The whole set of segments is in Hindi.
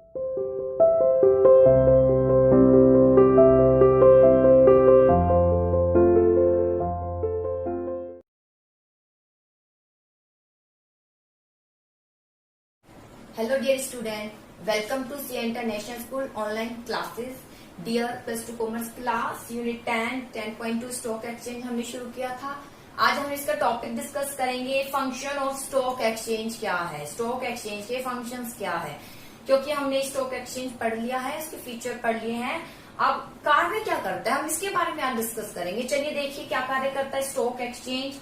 Hello dear student, welcome to CA International School online classes. Dear plus 2 commerce class unit 10 10.2 stock exchange हमने शुरू किया था। आज हम इसका टॉपिक डिस्कस करेंगे फंक्शन ऑफ स्टॉक एक्सचेंज क्या है, स्टॉक एक्सचेंज के फंक्शंस क्या है। क्योंकि हमने स्टॉक एक्सचेंज पढ़ लिया है, इसके फीचर पढ़ लिए हैं, अब कार्य क्या करता है हम इसके बारे में आज डिस्कस करेंगे। चलिए देखिए क्या कार्य करता है stock exchange.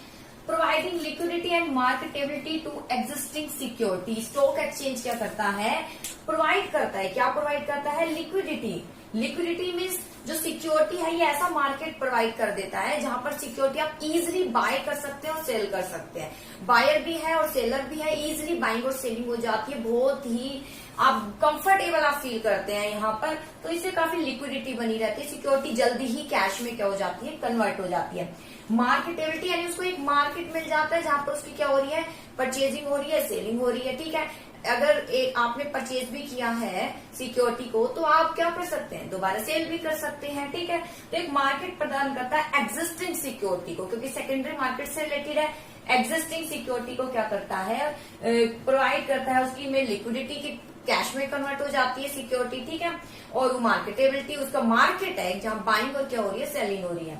Providing liquidity and marketability to existing security. Stock exchange क्या करता है, प्रोवाइड करता है, क्या प्रोवाइड करता है, लिक्विडिटी। लिक्विडिटी मीन्स जो सिक्योरिटी है ये ऐसा मार्केट प्रोवाइड कर देता है जहां पर सिक्योरिटी आप इजिली बाय कर सकते हैं और सेल कर सकते हैं। बायर भी है और सेलर भी है, इजिली बाइंग और सेलिंग हो जाती है, बहुत ही आप कंफर्टेबल आप फील करते हैं यहाँ पर। तो इससे काफी लिक्विडिटी बनी रहती है, सिक्योरिटी जल्दी ही कैश में क्या हो जाती है, कन्वर्ट हो जाती है। मार्केटेबिलिटी यानी उसको एक मार्केट मिल जाता है जहां पर उसकी क्या हो रही है, परचेजिंग हो रही है, सेलिंग हो रही है। ठीक है, अगर आपने परचेज भी किया है सिक्योरिटी को तो आप क्या कर सकते हैं, दोबारा सेल भी कर सकते हैं। ठीक है, तो एक मार्केट प्रदान करता है एग्जिस्टिंग सिक्योरिटी को, क्योंकि सेकेंडरी मार्केट से रिलेटेड है। एग्जिस्टिंग सिक्योरिटी को क्या करता है, प्रोवाइड करता है, उसकी में लिक्विडिटी की कैश में कन्वर्ट हो जाती है सिक्योरिटी। ठीक है, और वो मार्केटेबिलिटी उसका मार्केट है जहां बाइंग और क्या हो रही है, सेलिंग हो रही है।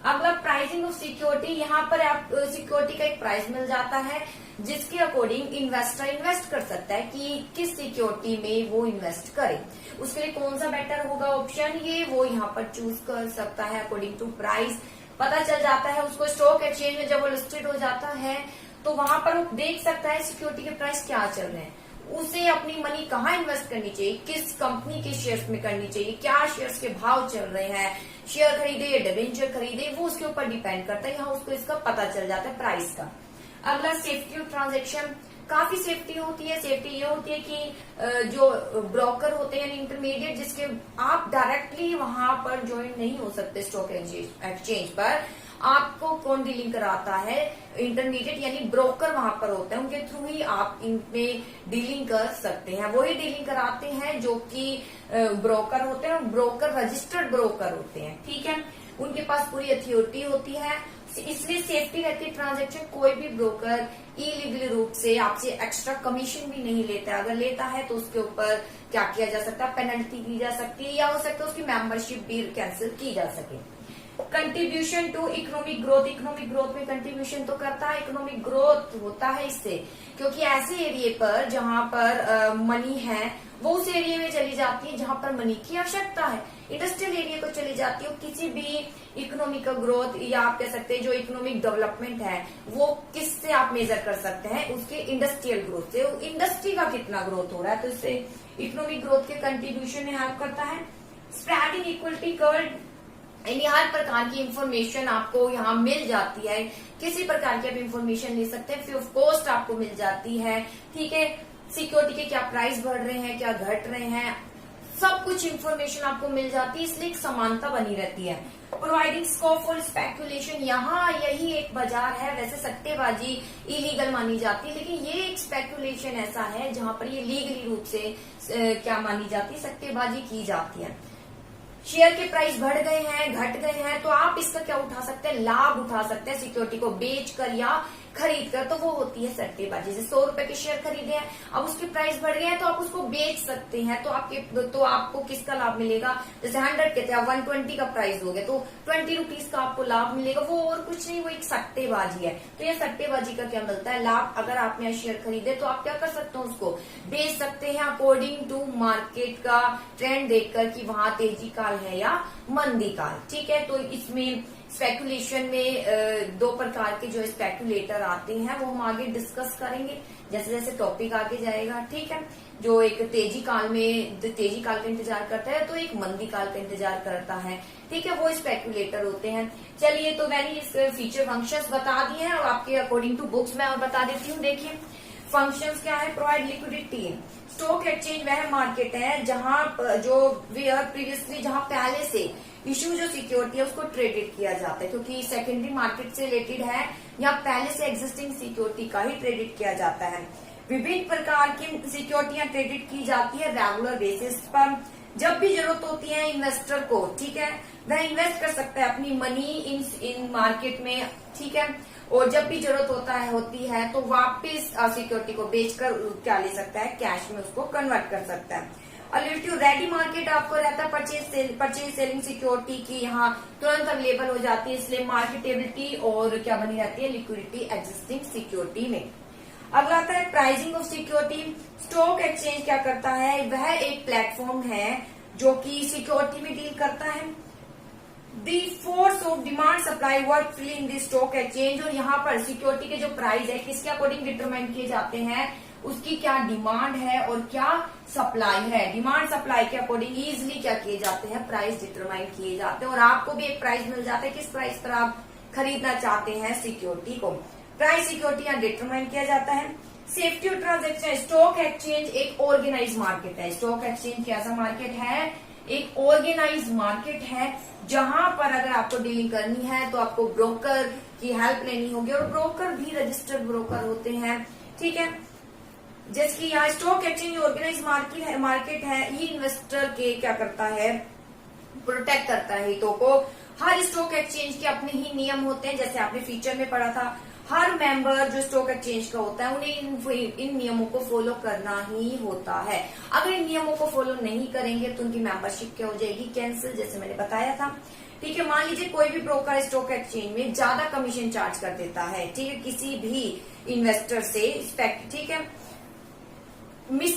अगला प्राइसिंग ऑफ सिक्योरिटी, यहाँ पर आप सिक्योरिटी का एक प्राइस मिल जाता है जिसके अकॉर्डिंग इन्वेस्टर इन्वेस्ट कर सकता है कि किस सिक्योरिटी में वो इन्वेस्ट करे। उसके लिए कौन सा बेटर होगा ऑप्शन, ये वो यहाँ पर चूज कर सकता है अकॉर्डिंग टू प्राइस। पता चल जाता है उसको स्टॉक एक्सचेंज में, जब वो लिस्टेड हो जाता है तो वहां पर वो देख सकता है सिक्योरिटी के प्राइस क्या चल रहे हैं, उसे अपनी मनी कहाँ इन्वेस्ट करनी चाहिए, किस कंपनी के शेयर्स में करनी चाहिए, क्या शेयर्स के भाव चल रहे हैं, शेयर खरीदे या डिबेंचर खरीदे, वो उसके ऊपर डिपेंड करता है। यहाँ उसको इसका पता चल जाता है प्राइस का। अगला सेफ्टी ऑफ ट्रांजेक्शन, काफी सेफ्टी होती है। सेफ्टी ये होती है कि जो ब्रोकर होते हैं इंटरमीडिएट, जिसके आप डायरेक्टली वहां पर ज्वाइन नहीं हो सकते स्टॉक एक्सचेंज पर, आपको कौन डीलिंग कराता है, इंटरमीडिएट यानी ब्रोकर वहां पर होते हैं, उनके थ्रू ही आप इनमें डीलिंग कर सकते हैं। वही डीलिंग कराते हैं जो कि ब्रोकर होते हैं, ब्रोकर रजिस्टर्ड ब्रोकर होते हैं। ठीक है, उनके पास पूरी अथॉरिटी होती है, इसलिए सेफ्टी रहती है ट्रांजैक्शन। कोई भी ब्रोकर इलीगल रूप से आपसे एक्स्ट्रा कमीशन भी नहीं लेता है, अगर लेता है तो उसके ऊपर क्या किया जा सकता है, पेनल्टी की जा सकती है, या हो सकता है उसकी मेंबरशिप भी कैंसिल की जा सके। Contribution to economic growth, economic growth में कंट्रीब्यूशन तो करता है, इकोनॉमिक ग्रोथ होता है इससे, क्योंकि ऐसे एरिया पर जहां पर मनी है वो उस एरिया में चली जाती है जहां पर मनी की आवश्यकता है, इंडस्ट्रियल एरिया को चली जाती है। किसी भी इकोनॉमिक का ग्रोथ या आप कह सकते हैं जो इकोनॉमिक डेवलपमेंट है वो किससे आप मेजर कर सकते हैं, उसके इंडस्ट्रियल ग्रोथ से, इंडस्ट्री का कितना ग्रोथ हो रहा है, तो इससे इकोनॉमिक ग्रोथ के कंट्रीब्यूशन में हेल्प करता है। स्प्रेडिंग इक्वलिटी कर्व, यानी हर प्रकार की इंफॉर्मेशन आपको यहाँ मिल जाती है, किसी प्रकार की आप इंफॉर्मेशन ले सकते हैं, फ्री ऑफ कॉस्ट आपको मिल जाती है। ठीक है, सिक्योरिटी के क्या प्राइस बढ़ रहे हैं, क्या घट रहे हैं, सब कुछ इंफॉर्मेशन आपको मिल जाती है, इसलिए एक समानता बनी रहती है। प्रोवाइडिंग स्कोप फॉर स्पेकुलेशन, यहाँ यही एक बाजार है, वैसे सट्टेबाजी इलीगल मानी जाती है, लेकिन ये एक स्पेकुलेशन ऐसा है जहां पर ये लीगली रूप से क्या मानी जाती है, सट्टेबाजी की जाती है। शेयर के प्राइस बढ़ गए हैं, घट गए हैं, तो आप इसका क्या उठा सकते हैं, लाभ उठा सकते हैं सिक्योरिटी को बेचकर या खरीद कर, तो वो होती है सट्टेबाजी। जैसे 100 रुपए के शेयर खरीदे हैं, अब उसके प्राइस बढ़ गए हैं तो आप उसको बेच सकते हैं, तो आपको किसका लाभ मिलेगा, जैसे 100 के थे, अब 120 का प्राइस हो गया तो 20 रुपीज का आपको लाभ मिलेगा, वो और कुछ नहीं, वो एक सट्टेबाजी है। तो ये सट्टेबाजी का क्या मिलता है, लाभ। अगर आपने शेयर खरीदे तो आप क्या कर सकते हो, उसको बेच सकते हैं अकॉर्डिंग टू मार्केट का ट्रेंड देखकर कि वहां तेजी काल है या मंदी काल। ठीक है, तो इसमें स्पेकुलेशन में दो प्रकार के जो स्पेकुलेटर आते हैं वो हम आगे डिस्कस करेंगे जैसे जैसे टॉपिक आगे जाएगा। ठीक है, जो एक तेजी काल का इंतजार करता है, तो एक मंदी काल का इंतजार करता है। ठीक है, वो स्पेकुलेटर होते हैं। चलिए, तो मैंने इस फीचर फंक्शंस बता दिए हैं और आपके अकॉर्डिंग टू बुक्स मैं और बता देती हूँ। देखिए फंक्शंस क्या है, प्रोवाइड लिक्विडिटी। स्टॉक एक्सचेंज वह मार्केट है जहां जो प्रीवियसली जहां पहले से इश्यू जो सिक्योरिटी है उसको ट्रेडेड किया जाता है, क्योंकि सेकेंडरी मार्केट से रिलेटेड है, यहाँ पहले से एग्जिस्टिंग सिक्योरिटी का ही ट्रेडेड किया जाता है। विभिन्न प्रकार की सिक्योरिटियां ट्रेडेड की जाती है रेगुलर बेसिस पर। जब भी जरूरत होती है इन्वेस्टर को, ठीक है, वह इन्वेस्ट कर सकता है अपनी मनी इन मार्केट में, ठीक है, और जब भी जरूरत होती है तो वापस सिक्योरिटी को बेचकर क्या ले सकता है, कैश में उसको कन्वर्ट कर सकता है। अल्टरनेटिव रेडी मार्केट आपको रहता है परचेज सेलिंग सिक्योरिटी की, यहाँ तुरंत अवेलेबल हो जाती है, इसलिए मार्केटेबिलिटी और क्या बनी रहती है, लिक्विडिटी एग्जिस्टिंग सिक्योरिटी में। अगला आता है pricing of security. Stock exchange क्या करता है, वह एक प्लेटफॉर्म है जो कि सिक्योरिटी में डील करता है। The force of demand supply work free in the stock exchange, और यहाँ पर सिक्योरिटी के जो प्राइस है किसके अकॉर्डिंग डिटरमाइन किए जाते हैं, उसकी क्या डिमांड है और क्या सप्लाई है। डिमांड सप्लाई के अकॉर्डिंग इजिली क्या किए जाते हैं, प्राइस डिटरमाइन किए जाते हैं, और आपको भी एक प्राइस मिल जाता है किस प्राइस पर आप खरीदना चाहते हैं सिक्योरिटी को। प्राइस सिक्योरिटी यहाँ डिटरमाइन किया जाता है। सेफ्टी और ट्रांजेक्शन, स्टॉक एक्सचेंज एक ऑर्गेनाइज मार्केट है। स्टॉक एक्सचेंज कैसा मार्केट है, एक ऑर्गेनाइज मार्केट है, जहां पर अगर आपको डीलिंग करनी है तो आपको ब्रोकर की हेल्प लेनी होगी, और ब्रोकर भी रजिस्टर्ड ब्रोकर होते हैं, ठीक है। जैसे कि यहाँ स्टॉक एक्सचेंज ऑर्गेनाइज मार्केट है, ये इन्वेस्टर के क्या करता है, प्रोटेक्ट करता है हितों को। हर स्टॉक एक्सचेंज के अपने ही नियम होते हैं, जैसे आपने फीचर में पढ़ा था, हर मेंबर जो स्टॉक एक्सचेंज का होता है उन्हें इन नियमों को फॉलो करना ही होता है। अगर इन नियमों को फॉलो नहीं करेंगे तो उनकी मेंबरशिप क्या हो जाएगी, कैंसिल, जैसे मैंने बताया था, ठीक है। मान लीजिए कोई भी ब्रोकर स्टॉक एक्सचेंज में ज्यादा कमीशन चार्ज कर देता है, ठीक है, किसी भी इन्वेस्टर से, ठीक है,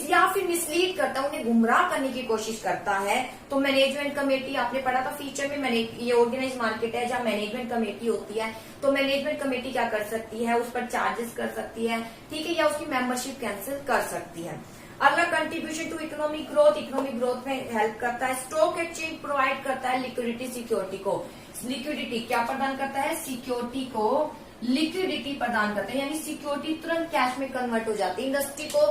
या फिर मिसलीड करता है, उन्हें गुमराह करने की कोशिश करता है, तो मैनेजमेंट कमेटी, आपने पढ़ा था फीचर में, ये ऑर्गेनाइज मार्केट है जहां मैनेजमेंट कमेटी होती है, तो मैनेजमेंट कमेटी क्या कर सकती है, उस पर चार्जेस कर सकती है, ठीक है, या उसकी मेंबरशिप कैंसिल कर सकती है। अगला कंट्रीब्यूशन टू इकोनॉमिक ग्रोथ में हेल्प करता है। स्टॉक एक्सचेंज प्रोवाइड करता है लिक्विडिटी सिक्योरिटी को। लिक्विडिटी क्या प्रदान करता है, सिक्योरिटी को लिक्विडिटी प्रदान करते हैं, यानी सिक्योरिटी तुरंत कैश में कन्वर्ट हो जाती है, इंडस्ट्री को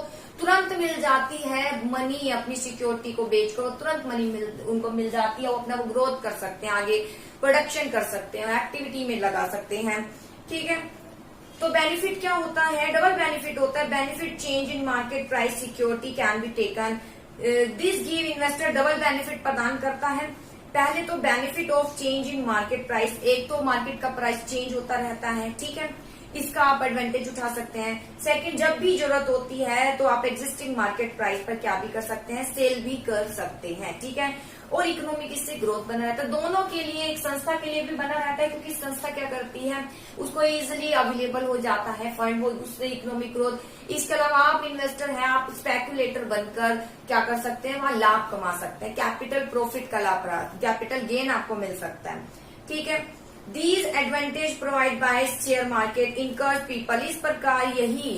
तुरंत मिल जाती है मनी, अपनी सिक्योरिटी को बेचकर तुरंत मनी उनको मिल जाती है, वो अपना ग्रोथ कर सकते हैं, आगे प्रोडक्शन कर सकते हैं, एक्टिविटी में लगा सकते हैं, ठीक है। तो बेनिफिट क्या होता है, डबल बेनिफिट होता है। Benefit change in market price security can be taken, this give investor, double benefit प्रदान करता है। पहले तो benefit of change in market price, एक तो मार्केट का प्राइस चेंज होता रहता है, ठीक है, इसका आप एडवांटेज उठा सकते हैं। सेकंड, जब भी जरूरत होती है तो आप एग्जिस्टिंग मार्केट प्राइस पर क्या भी कर सकते हैं, सेल भी कर सकते हैं, ठीक है, और इकोनॉमिक इससे ग्रोथ बना रहता है। दोनों के लिए, एक संस्था के लिए भी बना रहता है, क्योंकि संस्था क्या करती है, उसको इजिली अवेलेबल हो जाता है फंड, वो उससे इकोनॉमिक ग्रोथ। इसके अलावा आप इन्वेस्टर हैं, आप स्पेकुलेटर बनकर क्या कर सकते हैं, वहां लाभ कमा सकते हैं, कैपिटल प्रॉफिट का लाभ, कैपिटल गेन आपको मिल सकता है, ठीक है। These advantage provide by share market encourage people, इस प्रकार यही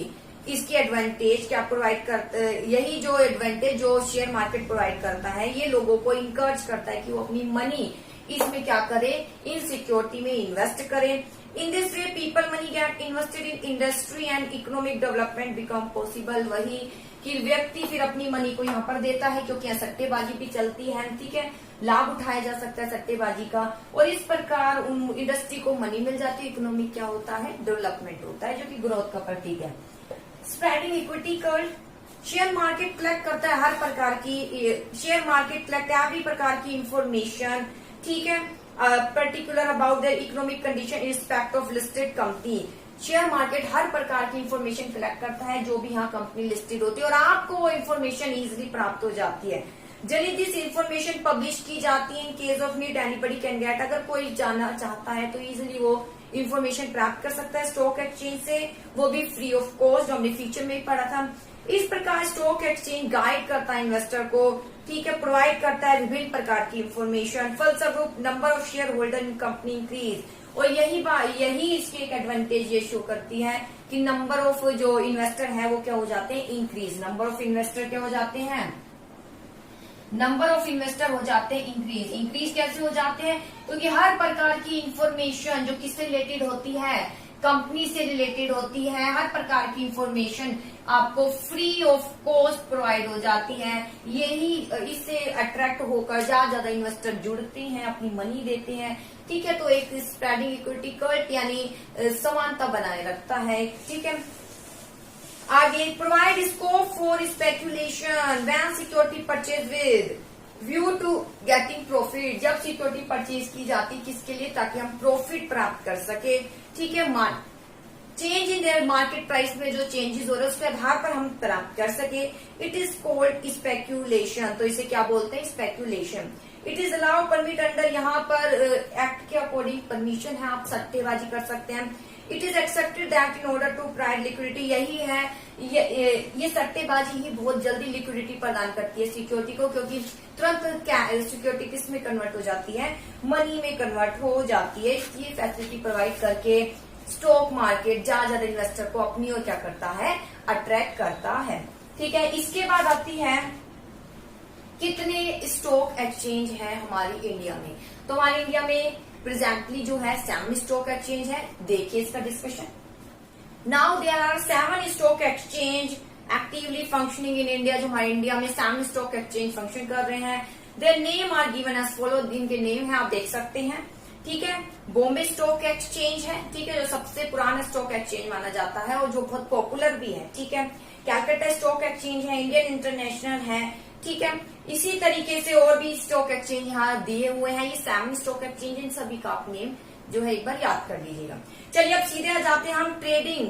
इसकी एडवांटेज क्या प्रोवाइड करता है, यही जो एडवांटेज जो शेयर मार्केट प्रोवाइड करता है, ये लोगों को इंकरेज करता है कि वो अपनी मनी इसमें क्या करें, इन सिक्योरिटी में इन्वेस्ट करें। In this way people money get invested in industry and economic development become possible, वही कि व्यक्ति फिर अपनी मनी को यहाँ पर देता है, क्योंकि यहाँ सट्टेबाजी भी चलती है, ठीक है, लाभ उठाया जा सकता है सट्टेबाजी का, और इस प्रकार उन इंडस्ट्री को मनी मिल जाती है, इकोनॉमिक क्या होता है, डेवलपमेंट होता है, जो कि ग्रोथ का प्रतीक है। Spreading equity curve, share market collect करता है हर प्रकार की, शेयर मार्केट कलेक्ट एवरी प्रकार की इंफॉर्मेशन, ठीक है, particular about the economic condition in respect of listed company. Share market हर प्रकार की इंफॉर्मेशन कलेक्ट करता है जो भी यहाँ कंपनी लिस्टेड होती है, और आपको वो इन्फॉर्मेशन इजिली प्राप्त हो जाती है। जनरली दिस इंफॉर्मेशन पब्लिश की जाती है in case of need anybody can get, अगर कोई जानना चाहता है तो इजिली वो इंफॉर्मेशन प्राप्त कर सकता है स्टॉक एक्सचेंज से, वो भी फ्री ऑफ कॉस्ट, जो हमने फीचर में पढ़ा था। इस प्रकार स्टॉक एक्सचेंज गाइड करता है इन्वेस्टर को, ठीक है, प्रोवाइड करता है विभिन्न प्रकार की इंफॉर्मेशन। फलस्वरूप number of share holder in company increase, और यही इसकी एक एडवांटेज ये शो करती है कि नंबर ऑफ जो इन्वेस्टर है वो क्या हो जाते हैं, इंक्रीज, नंबर ऑफ इन्वेस्टर क्या हो जाते हैं, नंबर ऑफ इन्वेस्टर हो जाते हैं इंक्रीज। इंक्रीज कैसे हो जाते हैं, क्योंकि हर प्रकार की इंफॉर्मेशन जो किससे रिलेटेड होती है, कंपनी से रिलेटेड होती है, हर प्रकार की इंफॉर्मेशन आपको फ्री ऑफ कॉस्ट प्रोवाइड हो जाती है। यही इससे अट्रैक्ट होकर ज्यादा इन्वेस्टर जुड़ते हैं, अपनी मनी देते हैं, ठीक है। तो एक स्प्रेडिंग इक्विटी कर्व यानी समानता बनाए रखता है, ठीक है। आगे provide scope for speculation when security purchase with view to getting profit. जब सिक्योरिटी परचेज की जाती किसके लिए, ताकि हम प्रॉफिट प्राप्त कर सके। ठीक है, change in their market price में जो चेंजेस हो रहे हैं उसके आधार पर हम प्राप्त कर सके। It is called speculation. तो इसे क्या बोलते हैं, speculation. It is allow permit under, यहाँ पर एक्ट के अकॉर्डिंग परमिशन है, आप सट्टेबाजी कर सकते हैं। It is accepted that in order to provide liquidity, यही है ये सट्टेबाजी ही बहुत जल्दी लिक्विडिटी प्रदान करती है सिक्योरिटी को, क्योंकि तुरंत सिक्योरिटी किस में कन्वर्ट हो जाती है, मनी में कन्वर्ट हो जाती है। ये फैसिलिटी प्रोवाइड करके स्टॉक मार्केट ज्यादा इन्वेस्टर को अपनी ओर क्या करता है, अट्रैक्ट करता है। ठीक है, इसके बाद आती है कितने स्टॉक एक्सचेंज है हमारी इंडिया में। तो हमारी इंडिया में प्रेजेंटली जो है 7 स्टॉक एक्सचेंज है। देखिए इसका discussion. Now there are 7 stock exchange actively functioning in India. जो हमारे इंडिया में 7 स्टॉक एक्सचेंज फंक्शन कर रहे हैं। Their name are given as follow, इनके नेम है आप देख सकते हैं। ठीक है, बॉम्बे स्टॉक एक्सचेंज है, ठीक है, जो सबसे पुराना स्टॉक एक्सचेंज माना जाता है और जो बहुत पॉपुलर भी है। ठीक है, कैलकाटा स्टॉक एक्सचेंज है, इंडियन इंटरनेशनल है। ठीक है, इसी तरीके से और भी स्टॉक एक्सचेंज यहाँ दिए हुए हैं। ये 7 स्टॉक एक्सचेंज, इन सभी का आप नेम जो है एक बार याद कर लीजिएगा। चलिए अब सीधे आ जाते हैं हम ट्रेडिंग।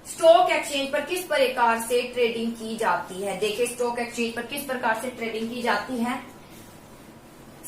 स्टॉक एक्सचेंज पर किस प्रकार से ट्रेडिंग की जाती है। देखिए स्टॉक एक्सचेंज पर किस प्रकार से ट्रेडिंग की जाती है।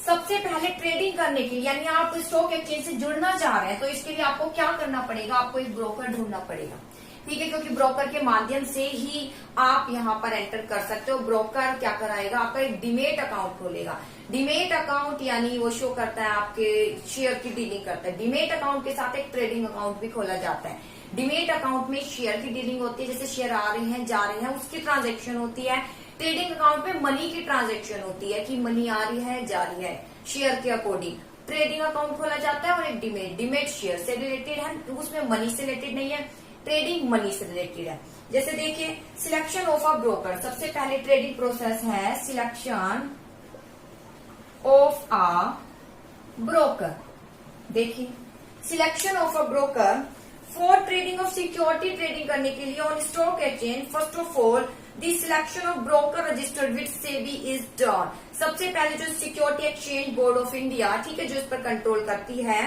सबसे पहले ट्रेडिंग करने के लिए, यानी आप स्टॉक एक्सचेंज से जुड़ना चाह रहे हैं, तो इसके लिए आपको क्या करना पड़ेगा, आपको एक ब्रोकर ढूंढना पड़ेगा। ठीक है, क्योंकि ब्रोकर के माध्यम से ही आप यहाँ पर एंटर कर सकते हो। ब्रोकर क्या कराएगा, आपका एक डीमेट अकाउंट खोलेगा। डीमेट अकाउंट यानी वो शो करता है आपके शेयर की डीलिंग करता है। डीमेट अकाउंट के साथ एक ट्रेडिंग अकाउंट भी खोला जाता है। डीमेट अकाउंट में शेयर की डीलिंग होती है, जैसे शेयर आ रहे हैं जा रहे हैं उसकी ट्रांजेक्शन होती है। ट्रेडिंग अकाउंट में मनी की ट्रांजेक्शन होती है कि मनी आ रही है जा रही है शेयर के अकॉर्डिंग। ट्रेडिंग अकाउंट खोला जाता है और एक डीमेट शेयर से रिलेटेड है, उसमें मनी से रिलेटेड नहीं है, ट्रेडिंग मनी से रिलेटेड है। जैसे देखिए सिलेक्शन ऑफ अ ब्रोकर, सबसे पहले ट्रेडिंग प्रोसेस है सिलेक्शन ऑफ अ ब्रोकर। देखिए selection of a broker for trading of security, trading करने के लिए on stock exchange first of all the selection of broker registered with SEBI is done. सबसे पहले जो security exchange board of India, ठीक है, जो इस पर कंट्रोल करती है,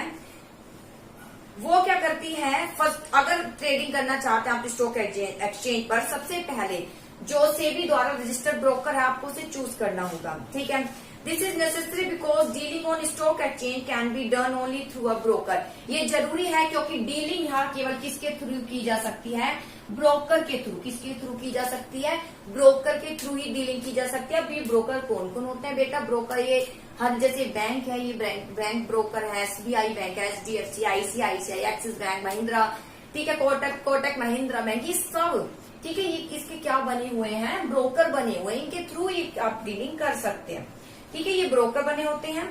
वो क्या करती है, फर्स्ट अगर ट्रेडिंग करना चाहते हैं आप स्टॉक एक्सचेंज पर, सबसे पहले जो सेबी द्वारा रजिस्टर्ड ब्रोकर है आपको उसे चूज करना होगा। ठीक है, this is necessary because dealing on stock exchange can be done only through a broker. ये जरूरी है क्योंकि डीलिंग यहाँ केवल किसके थ्रू की जा सकती है, ब्रोकर के थ्रू। किसके थ्रू की जा सकती है, ब्रोकर के थ्रू ही डीलिंग की जा सकती है। अभी ब्रोकर कौन कौन होते हैं बेटा, ब्रोकर ये हर जैसे बैंक है, ये बैंक ब्रोकर है, SBI बैंक है, HDFC, ICICI, axis bank, Mahindra, ठीक है, कोटक महिंद्रा बैंक, ये सब ठीक है, ये इसके क्या बने हुए हैं, ब्रोकर बने हुए हैं, इनके थ्रू ही आप डीलिंग कर सकते हैं। ठीक है, ये ब्रोकर बने होते हैं।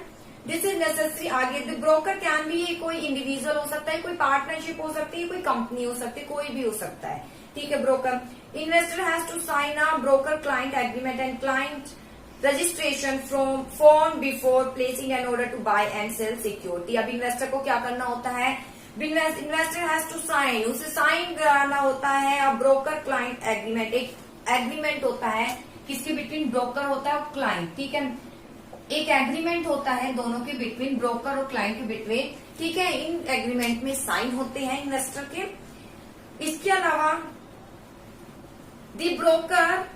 दिस इज नेसेसरी, आगे ब्रोकर कैन भी, कोई इंडिविजुअल हो सकता है, कोई पार्टनरशिप हो सकती है, कोई कंपनी हो सकती है, कोई भी हो सकता है। ठीक है, broker investor has to sign a broker client agreement and client registration form before placing an order to buy and sell security. अब इन्वेस्टर को क्या करना होता है, इन्वेस्टर हैज टू साइन, उसे साइन कराना होता है। अब ब्रोकर क्लाइंट एग्रीमेंट, एक एग्रीमेंट होता है किसके बिटवीन, ब्रोकर होता है और क्लाइंट। ठीक है, एक एग्रीमेंट होता है दोनों के बिटवीन, ब्रोकर और क्लाइंट के बिटवीन। ठीक है, इन एग्रीमेंट में साइन होते हैं इन्वेस्टर के। इसके अलावा the broker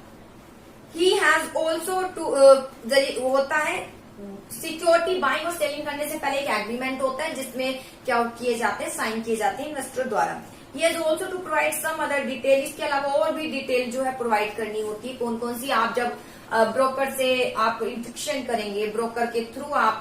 he has also to होता है सिक्योरिटी बाइंग और सेलिंग करने से पहले एक एग्रीमेंट होता है जिसमें क्या किए जाते हैं, साइन किए जाते हैं इन्वेस्टर द्वारा। He has also to provide some other detail, इसके अलावा और भी डिटेल जो है प्रोवाइड करनी होती है। कौन कौन सी, आप जब ब्रोकर से आप इंट्रैक्शन करेंगे, ब्रोकर के थ्रू आप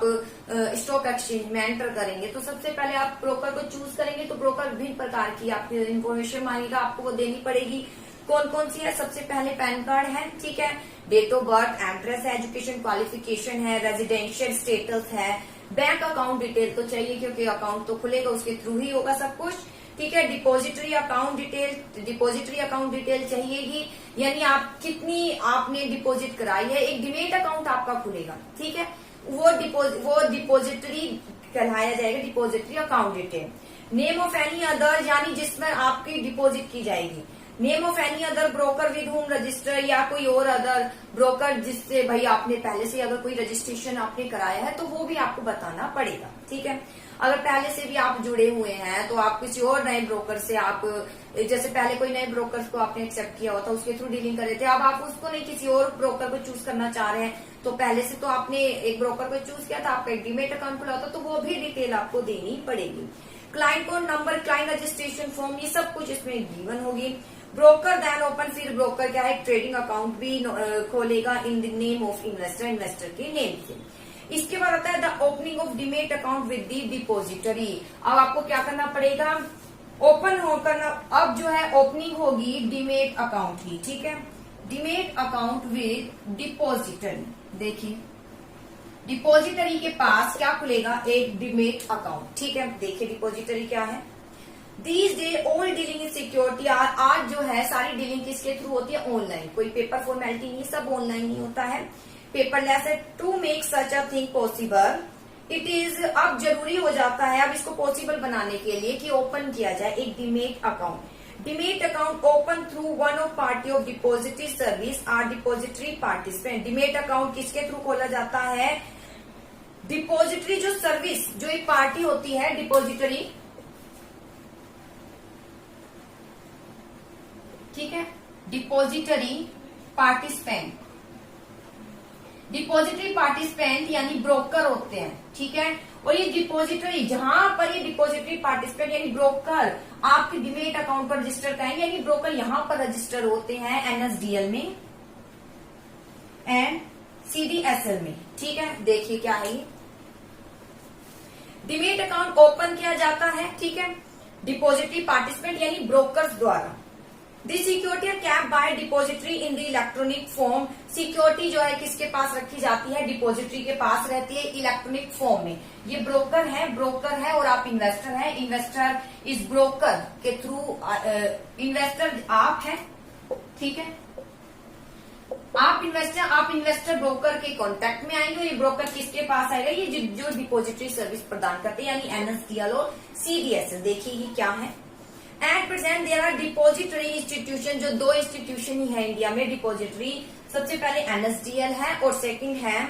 स्टॉक एक्सचेंज में एंटर करेंगे, तो सबसे पहले आप ब्रोकर को चूज करेंगे, तो ब्रोकर विभिन्न प्रकार की आपकी इन्फॉर्मेशन मांगेगा, आपको वो देनी पड़ेगी। कौन कौन सी है, सबसे पहले पैन कार्ड है, ठीक है, डेट ऑफ बर्थ, एड्रेस है, एजुकेशन क्वालिफिकेशन है, रेजिडेंशियल स्टेटस है, बैंक अकाउंट डिटेल तो चाहिए क्योंकि अकाउंट तो खुलेगा उसके थ्रू ही होगा सब कुछ। ठीक है, डिपॉजिटरी अकाउंट डिटेल चाहिएगी, यानी आप कितनी आपने डिपॉजिट कराई है। एक डीमेट अकाउंट आपका खुलेगा, ठीक है, वो डिपॉजिटरी कहलाया जाएगा, depository account detail. Name of any other, यानी जिसमें आपकी डिपॉजिट की जाएगी। Name of any other broker with home register, या कोई और अदर ब्रोकर जिससे भाई आपने पहले से अगर कोई रजिस्ट्रेशन आपने कराया है तो वो भी आपको बताना पड़ेगा। ठीक है, अगर पहले से भी आप जुड़े हुए हैं तो आप किसी और नए ब्रोकर से, आप जैसे पहले कोई नए ब्रोकर को आपने एक्सेप्ट किया होता उसके थ्रू डीलिंग कर रहे थे, अब आप उसको नहीं किसी और ब्रोकर को चूज करना चाह रहे हैं, तो पहले से तो आपने एक ब्रोकर को चूज किया था, आपका एक डीमेट अकाउंट खुला होता तो वो भी डिटेल आपको देनी पड़ेगी। Client code number, client registration form, ये सब कुछ इसमें गिवन होगी। ब्रोकर देन ओपन, फिर ब्रोकर क्या है ट्रेडिंग अकाउंट भी खोलेगा in the name of investor, investor के नेम से। इसके बाद आता है the opening of demat account with the depository. अब आपको क्या करना पड़ेगा, ओपन हो करना, अब जो है ओपनिंग होगी डीमेट अकाउंट की। ठीक है, डीमेट अकाउंट विद डिपोजिटरी। देखिए डिपोजिटरी के पास क्या खुलेगा, एक डीमेट अकाउंट। ठीक है, देखिए डिपोजिटरी क्या है, these day all dealing in security are, आज जो है सारी डीलिंग किसके थ्रू होती है, ऑनलाइन, कोई पेपर फॉर्मेलिटी नहीं, सब ऑनलाइन ही होता है, पेपरलेस है। To make such a thing possible it is, अब जरूरी हो जाता है अब इसको पॉसिबल बनाने के लिए कि ओपन किया जाए एक demat account. Demat account open through one of party of depository service or depository participant. Demat account किसके थ्रू खोला जाता है, डिपोजिटरी जो सर्विस, जो एक पार्टी होती है डिपोजिटरी, ठीक है, डिपोजिटरी पार्टिसिपेंट, डिपोजिटरी पार्टिसिपेंट यानी ब्रोकर होते हैं। ठीक है, और ये डिपोजिटरी, जहां पर ये डिपोजिटरी पार्टिसिपेंट यानी ब्रोकर आपके डीमेट अकाउंट पर रजिस्टर करेंगे, यानी ब्रोकर यहां पर रजिस्टर होते हैं एनएसडीएल में एंड सीडीएसएल में। ठीक है, देखिए क्या है ये, डीमेट अकाउंट ओपन किया जाता है, ठीक है, डिपोजिटरी पार्टिसिपेंट यानी ब्रोकर्स द्वारा। This security are kept by depository in the electronic form. Security जो है किसके पास रखी जाती है, डिपोजिटरी के पास रहती है इलेक्ट्रॉनिक फॉर्म में। ये ब्रोकर है और आप इन्वेस्टर हैं, इन्वेस्टर इस ब्रोकर के थ्रू, इन्वेस्टर आप हैं, ठीक है, आप इन्वेस्टर ब्रोकर के कांटेक्ट में आएंगे, ये ब्रोकर किसके पास आएगा, ये जो डिपोजिटरी सर्विस प्रदान करते हैं यानी एनएसडीएल और सीडीएसएल। देखिए ये क्या है, at present there are depository institution, जो दो इंस्टीट्यूशन ही है इंडिया में डिपोजिटरी, सबसे पहले एनएसडीएल है और सेकंड है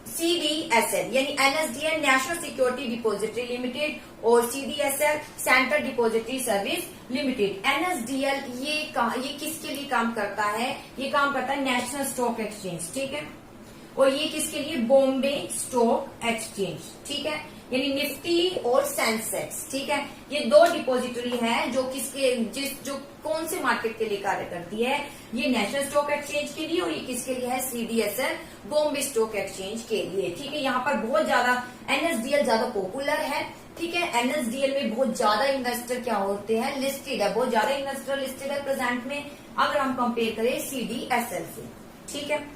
सीडीएसएल, यानी NSDL national security depository limited और CDSL central depository service limited. NSDL ये किसके लिए काम करता है, ये काम करता है नेशनल स्टॉक एक्सचेंज, ठीक है, और ये किसके लिए, बॉम्बे स्टॉक एक्सचेंज, ठीक है, यानी निफ्टी और सेंसेक्स। ठीक है, ये दो डिपोजिटरी हैं जो जो कौन से मार्केट के लिए कार्य करती है, ये नेशनल स्टॉक एक्सचेंज के लिए और ये किसके लिए है, सीडीएसएल बॉम्बे स्टॉक एक्सचेंज के लिए। ठीक है, यहाँ पर बहुत ज्यादा एनएसडीएल ज्यादा पॉपुलर है। ठीक है, एनएसडीएल में बहुत ज्यादा इन्वेस्टर क्या होते हैं, लिस्टेड है, बहुत ज्यादा इन्वेस्टर लिस्टेड है प्रेजेंट में, अगर हम कंपेयर करें सीडीएसएल से। ठीक है,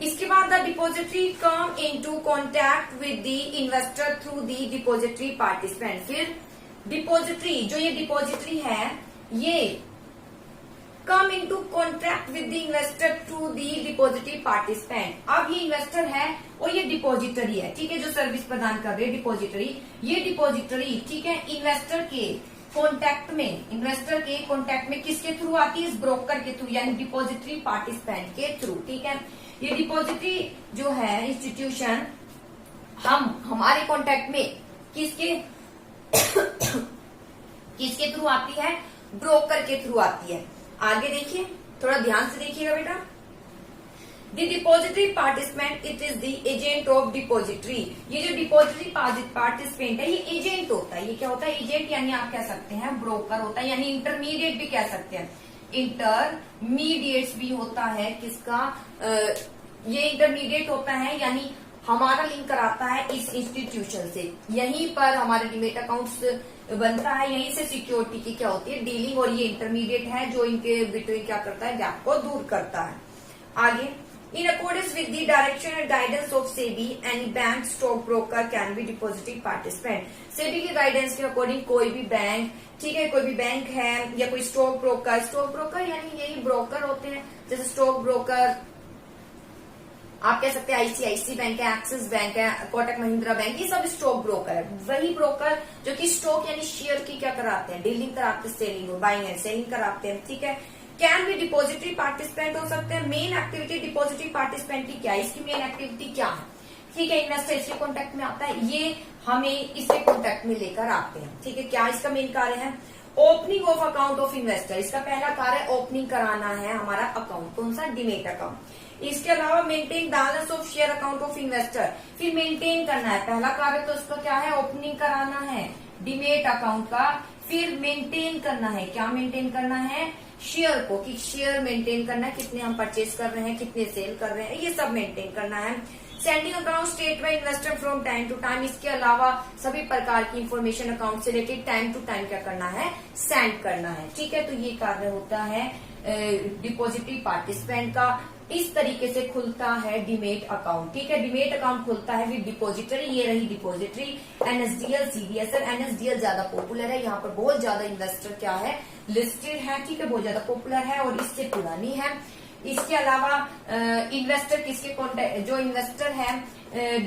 इसके बाद the depository come into contact with the investor through the depository participant. फिर डिपोजिटरी, जो ये डिपोजिटरी है, ये come into contract with the investor through the depository participant. अब ये इन्वेस्टर है और ये डिपोजिटरी है, ठीक है, जो सर्विस प्रदान कर रहे हैं डिपोजिटरी, ये डिपोजिटरी, ठीक है, इन्वेस्टर के कॉन्टेक्ट में किसके थ्रू आती है, इस ब्रोकर के थ्रू, यानी डिपोजिटरी पार्टिसिपेंट के थ्रू। ठीक है, ये डिपोजिटरी जो है इंस्टीट्यूशन हमारे कॉन्टेक्ट में किसके थ्रू आती है, ब्रोकर के थ्रू आती है। आगे देखिए, थोड़ा ध्यान से देखिएगा बेटा, the depository participant it is the agent of depository. ये जो डिपोजिटरी पार्टिसिपेंट है ये एजेंट होता है। ये क्या होता है, एजेंट यानी आप कह सकते हैं ब्रोकर होता है, यानी इंटरमीडिएट भी कह सकते हैं, इंटरमीडिएट्स भी होता है किसका, ये इंटरमीडिएट होता है, यानी हमारा लिंक कराता है इस इंस्टीट्यूशन से, यहीं पर हमारे डीमेट अकाउंट्स बनता है, यहीं से सिक्योरिटी की क्या होती है डीलिंग, और ये इंटरमीडिएट है जो इनके बिटवीन क्या करता है, गैप को दूर करता है। आगे, in accordance with the direction and guidance of SEBI any bank stock broker can be depository participant. SEBI के गाइडेंस के अकॉर्डिंग कोई भी बैंक, ठीक है, कोई भी बैंक है या कोई स्टॉक ब्रोकर यानी यही ब्रोकर होते हैं, जैसे स्टॉक ब्रोकर आप कह सकते हैं आईसीआईसी बैंक है, एक्सिस बैंक है, कोटक महिंद्रा बैंक, ये सब स्टॉक ब्रोकर है। वही ब्रोकर जो कि स्टॉक यानी शेयर की क्या कराते हैं, डीलिंग कराते हैं, सेलिंग बाइंग एंड सेलिंग कराते हैं, ठीक है। कैन बी डिपॉजिटरी पार्टिसिपेंट हो सकते हैं। मेन एक्टिविटी डिपॉजिटरी पार्टिसिपेंट की क्या है, इसकी मेन एक्टिविटी क्या है, ठीक है। इन्वेस्टर इसके कॉन्टेक्ट में आता है, ये हमें इसके कॉन्टेक्ट में लेकर आते हैं, ठीक है। क्या इसका मेन कार्य है, opening of account of investor. इसका पहला कार्य ओपनिंग कराना है हमारा अकाउंट, कौन सा, डीमेट अकाउंट। इसके अलावा maintain balance of share account of investor, फिर मेंटेन करना है, पहला कार्य तो इसका क्या है, ओपनिंग कराना है डीमेट अकाउंट का। फिर मेंटेन करना है, क्या मेंटेन करना है, शेयर को, कि शेयर मेंटेन करना है, कितने हम परचेज कर रहे हैं, कितने सेल कर रहे हैं, ये सब मेंटेन करना है। Sending account state by investor from time to time, इसके अलावा सभी प्रकार की इंफॉर्मेशन अकाउंट से रिलेटेड टाइम टू टाइम क्या करना है, सेंड करना है, ठीक है। तो ये कार्य होता है डिपॉजिटरी पार्टिसिपेंट का। इस तरीके से खुलता है डीमेट अकाउंट, ठीक है। डीमेट अकाउंट खुलता है विद डिपॉजिटरी, ये रही डिपॉजिटरी, एनएसडीएल, सीडीएसएल। एनएसडीएल ज्यादा पॉपुलर है, यहाँ पर बहुत ज्यादा इन्वेस्टर क्या है, लिस्टेड है, ठीक है, बहुत ज्यादा पॉपुलर है और इससे पुरानी है। इसके अलावा इन्वेस्टर किसके कॉन्टेक्ट, जो इन्वेस्टर है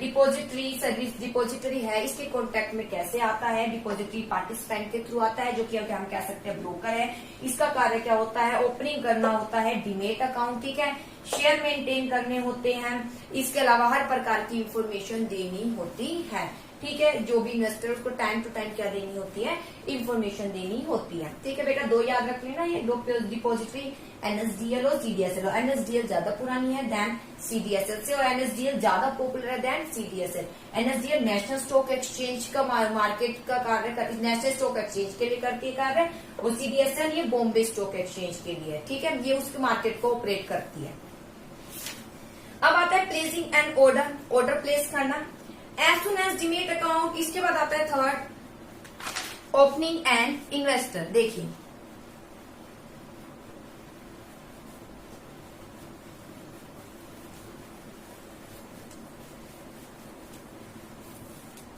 डिपॉजिटरी सर्विस डिपॉजिटरी है, इसके कॉन्टेक्ट में कैसे आता है, डिपॉजिटरी पार्टिसिपेंट के थ्रू आता है, जो कि हम कह सकते हैं ब्रोकर है। इसका कार्य क्या होता है, ओपनिंग करना होता है डीमेट अकाउंट, ठीक है, शेयर मेंटेन करने होते हैं, इसके अलावा हर प्रकार की इंफॉर्मेशन देनी होती है, ठीक है। जो भी इन्वेस्टर उसको टाइम टू टाइम क्या देनी होती है, इंफॉर्मेशन देनी होती है, ठीक है बेटा। दो याद रख लेना, ये दो डिपॉजिटरी, एनएसडीएल और सीडीएसएल। एनएसडीएल ज्यादा पुरानी है देन सीडीएसएल से, और एनएसडीएल ज्यादा पॉपुलर है than CDSL. NSDL national stock exchange का मार्केट का कार्य, नेशनल स्टॉक एक्सचेंज के लिए करती है कार्य, और सीडीएसएल ये बॉम्बे स्टॉक एक्सचेंज के लिए, ठीक है, ये उसके मार्केट को ऑपरेट करती है। अब आता है placing and order, order place करना as soon as demat account. इसके बाद आता है थर्ड ओपनिंग एंड इन्वेस्टर। देखिए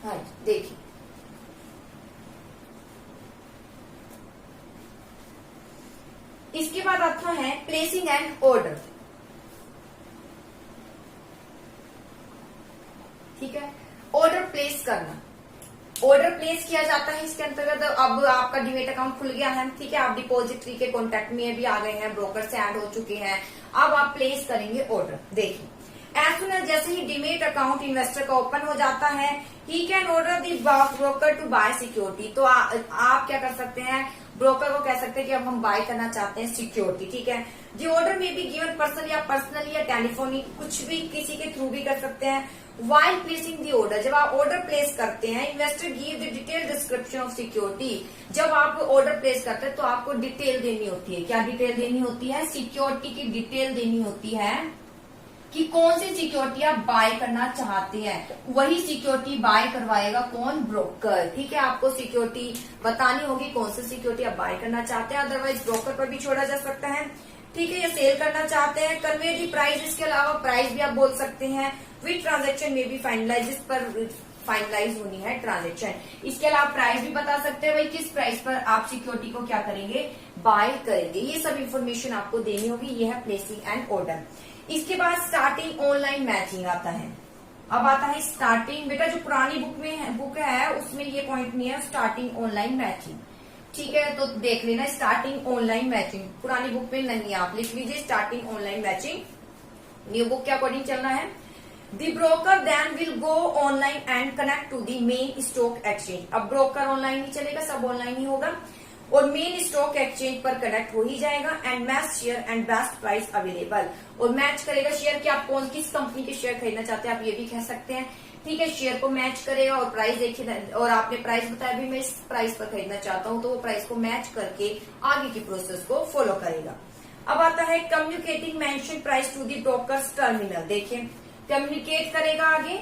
हाँ देखिए, इसके बाद आता है प्लेसिंग एंड ऑर्डर, ठीक है। ऑर्डर प्लेस करना, ऑर्डर प्लेस किया जाता है इसके अंतर्गत। अब आपका डीमेट अकाउंट खुल गया है, ठीक है, आप डिपॉजिटरी के कॉन्टेक्ट में भी आ गए हैं, ब्रोकर से ऐड हो चुके हैं, अब आप प्लेस करेंगे ऑर्डर। देखिए एज सुन एज जैसे ही डीमेट अकाउंट इन्वेस्टर का ओपन हो जाता है, he can order the broker to buy security. तो आप क्या कर सकते हैं, ब्रोकर को कह सकते हैं कि अब हम बाय करना चाहते हैं सिक्योरिटी, ठीक है। जी ऑर्डर में भी गिवन पर्सन या पर्सनली या टेलीफोनिक, कुछ भी किसी के थ्रू भी कर सकते हैं। वाइल प्लेसिंग दी ऑर्डर, जब आप ऑर्डर प्लेस करते हैं, investor give the detail description of security. जब आप ऑर्डर प्लेस करते हैं तो आपको डिटेल देनी होती है, क्या डिटेल देनी होती है, सिक्योरिटी की डिटेल देनी होती है, कि कौन सी सिक्योरिटी आप बाय करना चाहते हैं। वही सिक्योरिटी बाय करवाएगा कौन, ब्रोकर, ठीक है। आपको सिक्योरिटी बतानी होगी कौन सी सिक्योरिटी आप बाय करना चाहते हैं, अदरवाइज ब्रोकर पर भी छोड़ा जा सकता है, ठीक है। ये सेल करना चाहते हैं, कन्वे दी प्राइस, इसके अलावा प्राइस भी आप बोल सकते हैं। विद ट्रांजेक्शन में भी फाइनलाइज, इस पर फाइनलाइज होनी है ट्रांजेक्शन। इसके अलावा प्राइस भी बता सकते हैं, भाई किस प्राइस पर आप सिक्योरिटी को क्या करेंगे, बाय करेंगे। ये सब इंफॉर्मेशन आपको देनी होगी, ये है प्लेसिंग एंड ऑर्डर। इसके बाद स्टार्टिंग ऑनलाइन मैचिंग आता है। अब आता है स्टार्टिंग, बेटा जो पुरानी बुक है उसमें ये पॉइंट नहीं है, स्टार्टिंग ऑनलाइन मैचिंग, ठीक है। तो देख लेना स्टार्टिंग ऑनलाइन मैचिंग, पुरानी बुक में नहीं है, आप लिख लीजिए starting online matching, new book के अकॉर्डिंग चलना है। The broker then will go online and connect to the main stock exchange. अब ब्रोकर ऑनलाइन ही चलेगा, सब ऑनलाइन ही होगा, और मेन स्टॉक एक्सचेंज पर कनेक्ट हो ही जाएगा। And match share and best price available, और मैच करेगा शेयर कि आप कौन किस कंपनी के शेयर खरीदना चाहते हैं, आप ये भी कह सकते हैं, ठीक है। शेयर को मैच करेगा और प्राइस देखिए, और आपने प्राइस बताया भी मैं इस प्राइस पर खरीदना चाहता हूं, तो वो प्राइस को मैच करके आगे की प्रोसेस को फॉलो करेगा। अब आता है communicating mention price to the brokers terminal. देखिए कम्युनिकेट करेगा आगे,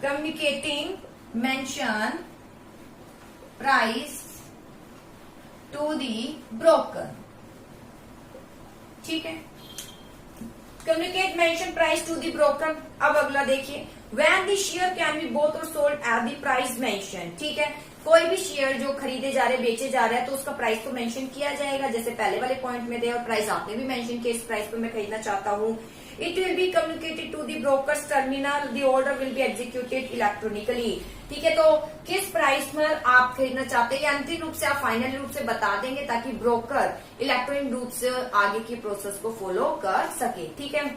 communicating mention price to the broker, ठीक है। Communicate mention price to the broker. अब अगला देखिए, when the share can be both और sold at the price mention. ठीक है, कोई भी शेयर जो खरीदे जा रहे बेचे जा रहे हैं तो उसका प्राइस तो मेंशन किया जाएगा, जैसे पहले वाले पॉइंट में थे, और प्राइस आपने भी मेंशन किया, इस प्राइस पर मैं खरीदना चाहता हूँ। It will be communicated to the brokers terminal, the order will be executed electronically. ठीक है, तो किस प्राइस पर आप खरीदना चाहते हैं अंतिम रूप से आप फाइनल रूप से बता देंगे, ताकि ब्रोकर इलेक्ट्रॉनिक रूप से आगे की प्रोसेस को फॉलो कर सके। ठीक है,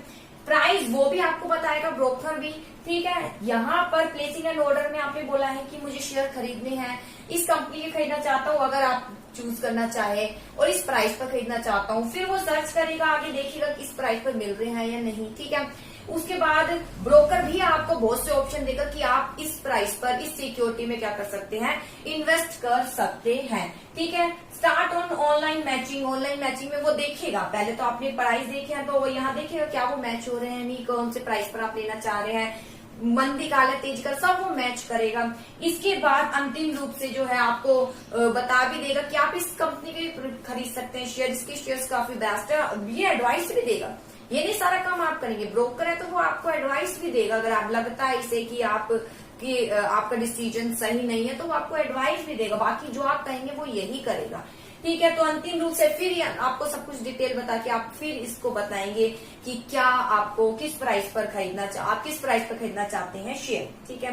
प्राइस वो भी आपको बताएगा, ब्रोकर भी। ठीक है, यहाँ पर प्लेसिंग एंड ऑर्डर में आपने बोला है कि मुझे शेयर खरीदने हैं, इस कंपनी के खरीदना चाहता हूँ, अगर आप चूज करना चाहे, और इस प्राइस पर खरीदना चाहता हूँ, फिर वो सर्च करेगा, आगे देखिएगा किस प्राइस पर मिल रहे हैं या नहीं। ठीक है, उसके बाद ब्रोकर भी आपको बहुत से ऑप्शन देगा कि आप इस प्राइस पर इस सिक्योरिटी में क्या कर सकते हैं, इन्वेस्ट कर सकते हैं। ठीक है, start on online matching. Online matching में वो देखेगा, पहले तो आपने प्राइस देखे हैं तो वो यहाँ देखेगा क्या वो मैच हो रहे हैं नहीं, कौन से प्राइस पर आप लेना चाह रहे हैं, मंदी काल है तेज का, सब वो मैच करेगा। इसके बाद अंतिम रूप से जो है आपको बता भी देगा कि आप इस कंपनी के खरीद सकते हैं शेयर, इसके शेयर्स काफी बेस्ट है, ये एडवाइस भी देगा। ये नहीं सारा काम आप करेंगे, ब्रोकर है तो वो आपको एडवाइस भी देगा, अगर आप लगता है इसे कि आपका डिसीजन सही नहीं है तो वो आपको एडवाइस भी देगा, बाकी जो आप कहेंगे वो यही करेगा। ठीक है, तो अंतिम रूप से फिर आपको सब कुछ डिटेल बता के आप फिर इसको बताएंगे कि क्या आपको किस प्राइस पर आप किस प्राइस पर खरीदना चाहते हैं शेयर। ठीक है,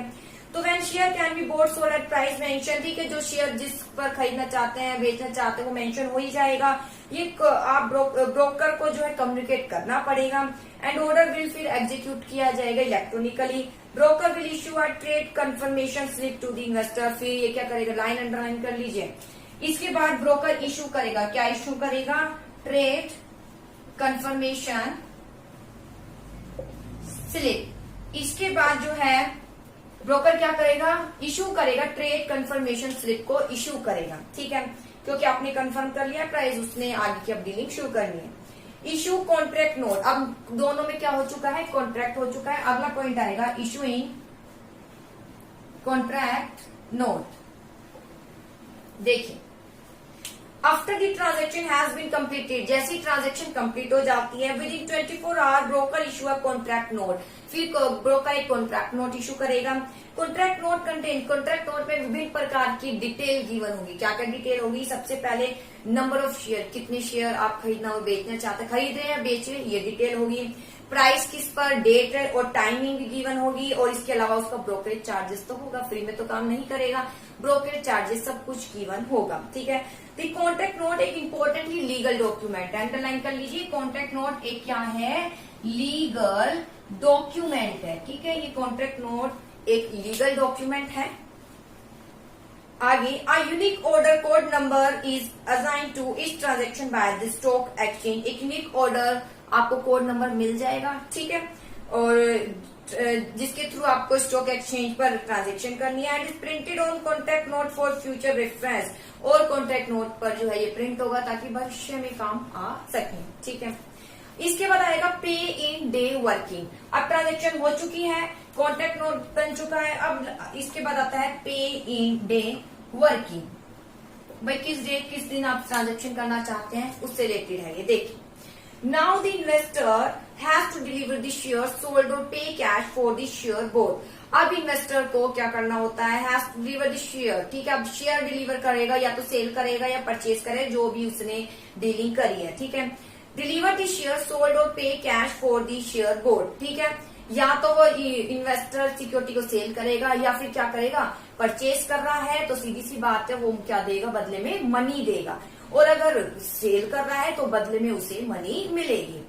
तो when share can B board sold at price mention. ठीक है, जो शेयर जिस पर खरीदना चाहते हैं बेचना चाहते हैं वो मेंशन हो ही जाएगा। ये आप ब्रोकर को जो है कम्युनिकेट करना पड़ेगा, एंड ऑर्डर विल फिर एग्जीक्यूट किया जाएगा electronically. Broker will issue a trade confirmation slip to the investor. फिर ये क्या करेगा, लाइन अंडरलाइन कर लीजिए। इसके बाद ब्रोकर इशू करेगा, क्या इशू करेगा, ट्रेड कंफर्मेशन स्लिप। इसके बाद जो है ब्रोकर क्या करेगा, इशू करेगा, ट्रेड कंफर्मेशन स्लिप को इशू करेगा। ठीक है, क्योंकि आपने कंफर्म कर लिया प्राइस, उसने आगे की अब डीलिंग शुरू करनी है। Issue contract note. अब दोनों में क्या हो चुका है, कॉन्ट्रैक्ट हो चुका है। अगला पॉइंट आएगा इशूइंग कॉन्ट्रैक्ट नोट। देखिए, after the transaction has been completed, जैसी ट्रांजेक्शन कंप्लीट हो जाती है within 24 hour broker issue a contract note. फिर ब्रोकर एक कॉन्ट्रैक्ट नोट इशू करेगा। Contract note contain, contract note में विभिन्न प्रकार की डिटेल गिवन होगी। क्या क्या डिटेल होगी, सबसे पहले नंबर ऑफ शेयर, कितने शेयर आप खरीदना और बेचना चाहते हैं, खरीद रहे हैं या बेच रहे हैं, ये डिटेल होगी। प्राइस किस पर, डेट और टाइमिंग भी गिवन होगी, और इसके अलावा उसका ब्रोकरेज चार्जेस तो होगा, फ्री में तो काम नहीं करेगा, ब्रोकरेज चार्जेस सब कुछ गिवन होगा। ठीक है, तो कॉन्ट्रैक्ट नोट एक इंपॉर्टेंट ही लीगल डॉक्यूमेंट है, अंडरलाइन कर लीजिए। कॉन्ट्रैक्ट नोट एक क्या है, लीगल डॉक्यूमेंट है। ठीक है, ये कॉन्ट्रैक्ट नोट एक लीगल डॉक्यूमेंट है। आगे, a unique order code number is assign to each transaction by the stock exchange. एक यूनिक ऑर्डर आपको कोड नंबर मिल जाएगा। ठीक है, और जिसके थ्रू आपको स्टॉक एक्सचेंज पर ट्रांजेक्शन करनी है। And is printed on contract note for future reference. और कॉन्ट्रैक्ट नोट पर जो है ये प्रिंट होगा ताकि भविष्य में काम आ सके। ठीक है, इसके बाद आएगा पे इन डे वर्किंग। अब ट्रांजेक्शन हो चुकी है, कॉन्ट्रैक्ट नोट बन चुका है, अब इसके बाद आता है पे इन डे वर्किंग। भाई किस दिन आप ट्रांजेक्शन करना चाहते हैं उससे रिलेटेड है ये। देखिए, now the investor has to deliver the share sold और pay cash for the share both. अब इन्वेस्टर को क्या करना होता है, has to deliver the share. ठीक है, अब शेयर डिलीवर करेगा, या तो सेल करेगा या परचेज करेगा, जो भी उसने डीलिंग करी है। ठीक है, डिलीवर द शेयर सोल्ड और pay cash for the share both. ठीक है, या तो वो इन्वेस्टर सिक्योरिटी को सेल करेगा, या फिर क्या करेगा, परचेज कर रहा है तो सीधी सी बात है वो क्या देगा, बदले में मनी देगा, और अगर सेल कर रहा है तो बदले में उसे मनी मिलेगी।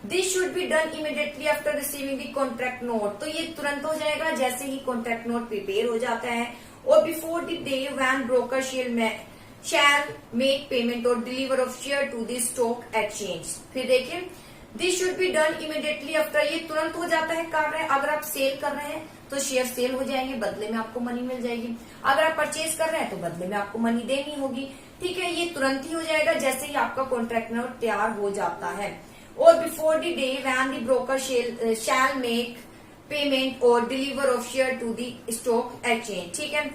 This should be done immediately after receiving the contract note. तो ये तुरंत हो जाएगा जैसे ही कॉन्ट्रैक्ट नोट प्रिपेयर हो जाता है, और before the day when broker shall make payment और deliver of share to the stock exchange. फिर देखिए, this should be done immediately after, ये तुरंत हो जाता है कार्य। अगर आप सेल कर रहे हैं तो शेयर सेल हो जाएंगे, बदले में आपको मनी मिल जाएगी। अगर आप परचेज कर रहे हैं तो बदले में आपको मनी देनी होगी। ठीक है, ये तुरंत ही हो जाएगा जैसे ही आपका कॉन्ट्रैक्ट नोट तैयार हो जाता है। और before the day when the broker shall make payment और deliver of share to the stock exchange. ठीक है,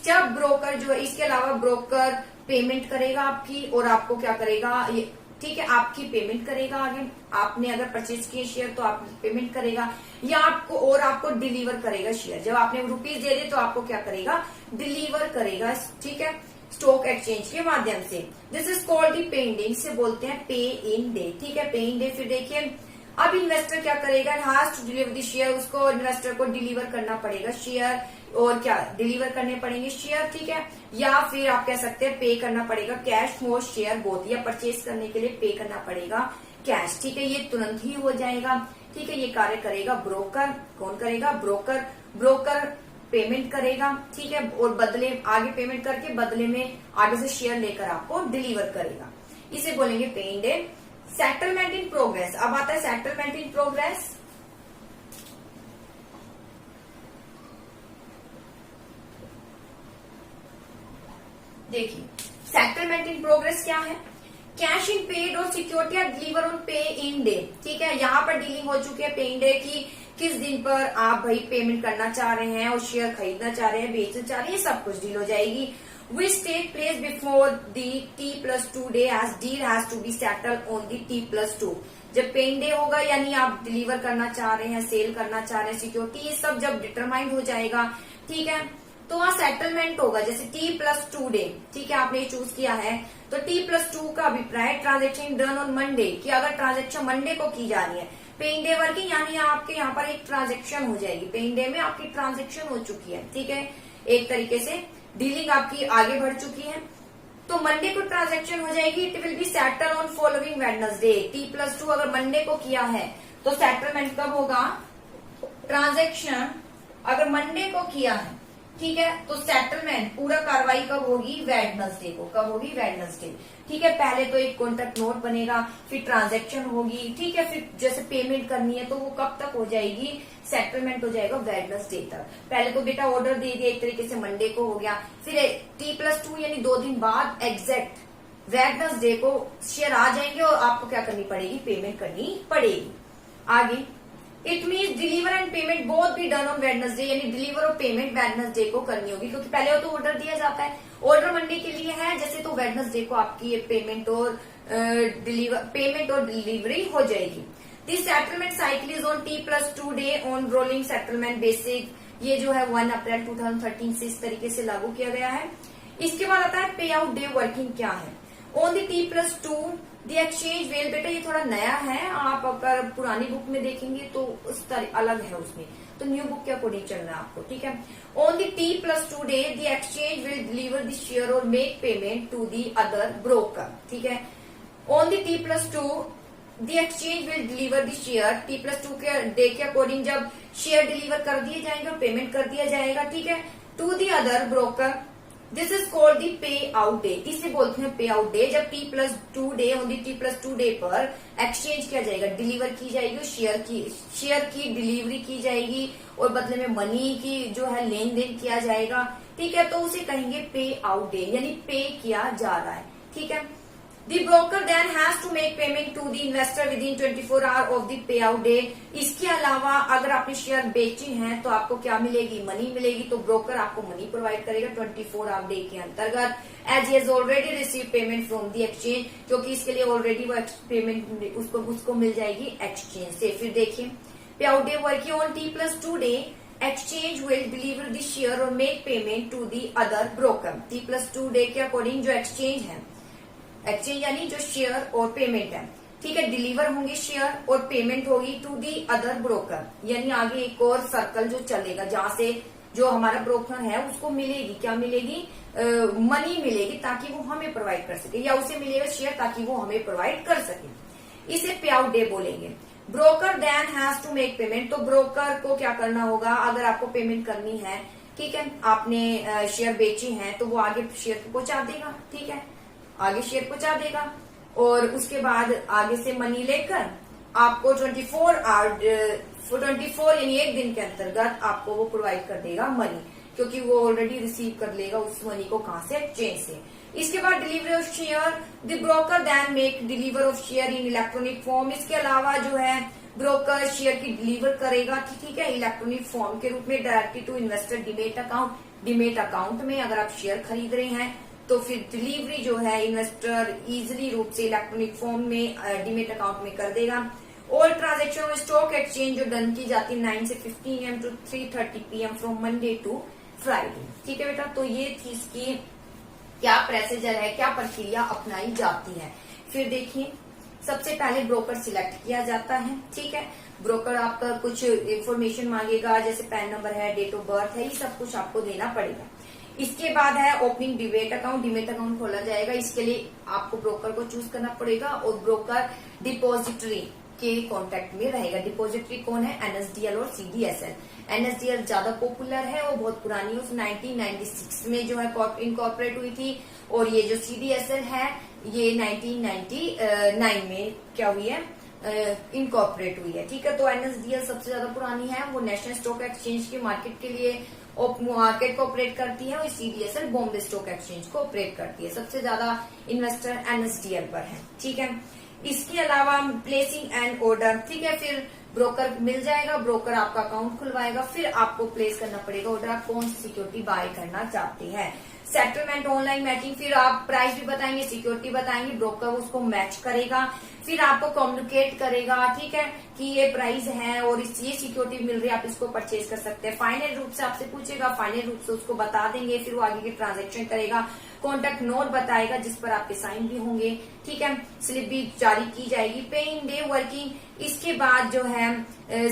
जब ब्रोकर जो है, इसके अलावा ब्रोकर पेमेंट करेगा आपकी, और आपको क्या करेगा, ये ठीक है, आपकी पेमेंट करेगा। आगे आपने अगर परचेज किए शेयर तो आप पेमेंट करेगा, या आपको डिलीवर करेगा शेयर। जब आपने रुपीज दे दे तो आपको क्या करेगा, डिलीवर करेगा, ठीक है, स्टॉक एक्सचेंज के माध्यम से। दिस इज कॉल्ड दी पे इन डे, इसे बोलते हैं पे इन डे, ठीक है, पे इन डे। फिर देखिए अब इन्वेस्टर क्या करेगा, has to deliver the share, उसको इन्वेस्टर को डिलीवर करना पड़ेगा शेयर, और क्या डिलीवर करने पड़ेंगे शेयर, ठीक है, या फिर आप कह सकते हैं पे करना पड़ेगा कैश फॉर शेयर बोथ, या परचेज करने के लिए पे करना पड़ेगा कैश, ठीक है, ये तुरंत ही हो जाएगा, ठीक है। ये कार्य करेगा ब्रोकर। कौन करेगा, ब्रोकर पेमेंट करेगा, ठीक है, और बदले आगे पेमेंट करके बदले में आगे से शेयर लेकर आपको डिलीवर करेगा, इसे बोलेंगे पे in day. Settlement in progress, अब आता है सेटलमेंट इन प्रोग्रेस। देखिए सेटलमेंट इन प्रोग्रेस क्या है, कैश इन पेड और सिक्योरिटी आर डिलीवर ऑन पे इन डे, ठीक है। यहाँ पर डीलिंग हो चुकी है पे इन डे की, किस दिन पर आप भाई पेमेंट करना चाह रहे हैं और शेयर खरीदना चाह रहे हैं, बेचना चाह रहे हैं, सब कुछ डील हो जाएगी। Which take place before the T+2 day as deal has to be settled on the T+2। जब पे इन डे होगा यानी आप डिलीवर करना चाह रहे हैं, सेल करना चाह रहे हैं, सिक्योरिटी, ये सब जब डिटरमाइंड हो जाएगा, ठीक है, तो वहां सेटलमेंट होगा। जैसे T+2 डे, ठीक है, आपने चूज किया है, तो T+2 का अभिप्राय ट्रांजेक्शन डन ऑन मंडे, कि अगर ट्रांजेक्शन मंडे को की जा रही है, पे इन डे वर्किंग यानी आपके यहाँ पर एक ट्रांजेक्शन हो जाएगी, पे इन डे में आपकी ट्रांजेक्शन हो चुकी है, ठीक है, एक तरीके से डीलिंग आपकी आगे बढ़ चुकी है, तो मंडे को ट्रांजैक्शन हो जाएगी। It will be settle on following Wednesday. T+2 अगर मंडे को किया है तो सेटलमेंट कब होगा, ट्रांजैक्शन अगर मंडे को किया है, ठीक है, तो सेटलमेंट पूरा कार्रवाई कब होगी, वेडनेसडे को। कब होगी, वेडनेसडे, ठीक है। पहले तो एक कॉन्ट्रैक्ट नोट बनेगा, फिर ट्रांजैक्शन होगी, ठीक है, फिर जैसे पेमेंट करनी है तो वो कब तक हो जाएगी, सेटलमेंट हो जाएगा वेडनेसडे तक। पहले तो बेटा ऑर्डर दे दिया एक तरीके से मंडे को हो गया, फिर T+2 यानी 2 दिन बाद एग्जैक्ट वेडनेसडे को शेयर आ जाएंगे और आपको क्या करनी पड़ेगी, पेमेंट करनी पड़ेगी। आगे it means deliver and payment both be done on Wednesday, यानी डिलीवर और पेमेंट वेडनेसडे को करनी होगी, क्योंकि पहले तो ऑर्डर दिया जाता है, ऑर्डर मंडे के लिए है जैसे, तो वेडनेसडे को आपकी ये पेमेंट और डिलीवरी हो जाएगी। This settlement cycle is on T+2 day on rolling settlement basic, ये जो है 1 अप्रैल 2013 से इस तरीके से लागू किया गया है। इसके बाद आता है पे आउट डे वर्किंग क्या है, on the T+2 the exchange well, बेटा ये थोड़ा नया है, आप अगर पुरानी बुक में देखेंगे तो उस तरह अलग है उसमें, तो न्यू बुक के अकॉर्डिंग चलना है आपको, ठीक है। On the T+2 day the exchange will deliver the share और make payment to the other broker, ठीक है। On the T+2 the exchange will deliver the share, T+2 के डे के अकॉर्डिंग जब शेयर डिलीवर कर दिए जाएंगे और पेमेंट कर दिया जाएगा, ठीक है, to the other broker. This is called the pay out day, इसे बोलते हैं पे आउट डे। जब T+2 day on the T+2 day पर एक्सचेंज किया जाएगा, डिलीवर की जाएगी, शेयर की डिलीवरी की जाएगी और बदले में मनी की जो है लेन देन किया जाएगा, ठीक है, तो उसे कहेंगे पे आउट डे, यानी पे किया जा रहा है, ठीक है। The broker then has to make payment to the investor within 24 hours of the payout day। इसके अलावा अगर आपने शेयर बेची हैं तो आपको क्या मिलेगी, मनी मिलेगी, तो ब्रोकर आपको मनी प्रोवाइड करेगा 24 आवर डे के अंतर्गत। As he already receive payment from the exchange, क्योंकि इसके लिए ऑलरेडी वो पेमेंट उसको मिल जाएगी एक्सचेंज से। फिर देखिए pay out day working on T+2 day exchange will deliver the share और make payment to the other broker. T+2 day के अकॉर्डिंग जो एक्सचेंज है, एक्सचेंज यानी जो शेयर और पेमेंट है, ठीक है, डिलीवर होंगे शेयर और पेमेंट होगी टू दी अदर ब्रोकर, यानी आगे एक और सर्कल जो चलेगा जहां से जो हमारा ब्रोकर है उसको मिलेगी, क्या मिलेगी, मनी मिलेगी ताकि वो हमें प्रोवाइड कर सके, या उसे मिलेगा शेयर ताकि वो हमें प्रोवाइड कर सके। इसे पे आउट डे बोलेंगे। Broker then has to make payment, तो ब्रोकर को क्या करना होगा, अगर आपको पेमेंट करनी है, ठीक है, आपने शेयर बेची है तो वो आगे शेयर को पहुंचा देगा, ठीक है, आगे शेयर पहुंचा देगा और उसके बाद आगे से मनी लेकर आपको 24 यानी एक दिन के अंतर्गत आपको वो प्रोवाइड कर देगा मनी, क्योंकि वो ऑलरेडी रिसीव कर लेगा उस मनी को, कहां से, एक्सचेंज से। इसके बाद delivery of share, the broker then make deliver of share in electronic form. इसके अलावा जो है ब्रोकर शेयर की डिलीवर करेगा, ठीक है, इलेक्ट्रॉनिक फॉर्म के रूप में directly to investor demat account. Demat account में अगर आप शेयर खरीद रहे हैं तो फिर डिलीवरी जो है इन्वेस्टर इजिली रूप से इलेक्ट्रॉनिक फॉर्म में डीमेट अकाउंट में कर देगा। ऑल ट्रांजेक्शन स्टॉक एक्सचेंज जो डन की जाती है 9 से 15 AM to 3:30 PM from Monday to Friday. ठीक है बेटा, तो ये थी इसकी क्या प्रोसीजर है, क्या प्रक्रिया अपनाई जाती है। फिर देखिए, सबसे पहले ब्रोकर सिलेक्ट किया जाता है। ठीक है, ब्रोकर आपका कुछ इंफॉर्मेशन मांगेगा, जैसे पैन नंबर है, डेट ऑफ बर्थ है, ये सब कुछ आपको देना पड़ेगा। इसके बाद है opening demat account. Demat account खोला जाएगा, इसके लिए आपको ब्रोकर को चूज करना पड़ेगा और ब्रोकर डिपोजिटरी के कांटेक्ट में रहेगा। डिपोजिटरी कौन है? एनएसडीएल और सीडीएसएल। एनएसडीएल ज्यादा पॉपुलर है, वो बहुत पुरानी है, उस 1996 में जो है इनकॉर्पोरेट हुई थी, और ये जो सीडीएसएल है ये 1999 में क्या हुई है, इनकॉर्पोरेट हुई है। ठीक है, तो एनएसडीएल सबसे ज्यादा पुरानी है, वो नेशनल स्टॉक एक्सचेंज के मार्केट के लिए मार्केट को ऑपरेट करती है, और सीडीएसएल बॉम्बे स्टॉक एक्सचेंज को ऑपरेट करती है। सबसे ज्यादा इन्वेस्टर एनएसडीएल पर है। ठीक है, इसके अलावा प्लेसिंग एंड ऑर्डर। ठीक है, फिर ब्रोकर मिल जाएगा, ब्रोकर आपका अकाउंट खुलवाएगा, फिर आपको प्लेस करना पड़ेगा ऑर्डर, आप कौन सी सिक्योरिटी बाय करना चाहते हैं। सेटलमेंट ऑनलाइन मैचिंग, फिर आप प्राइस भी बताएंगे, सिक्योरिटी बताएंगे, ब्रोकर उसको मैच करेगा, फिर आपको कम्युनिकेट करेगा। ठीक है, कि ये प्राइस है और ये सिक्योरिटी मिल रही है, आप इसको परचेज कर सकते हैं। फाइनल रूप से आपसे पूछेगा, फाइनल रूप से उसको बता देंगे, फिर वो आगे के ट्रांजेक्शन करेगा, कॉन्टेक्ट नोट बताएगा जिस पर आपके साइन भी होंगे। ठीक है, स्लिप भी जारी की जाएगी। पे इन डे वर्किंग, इसके बाद जो है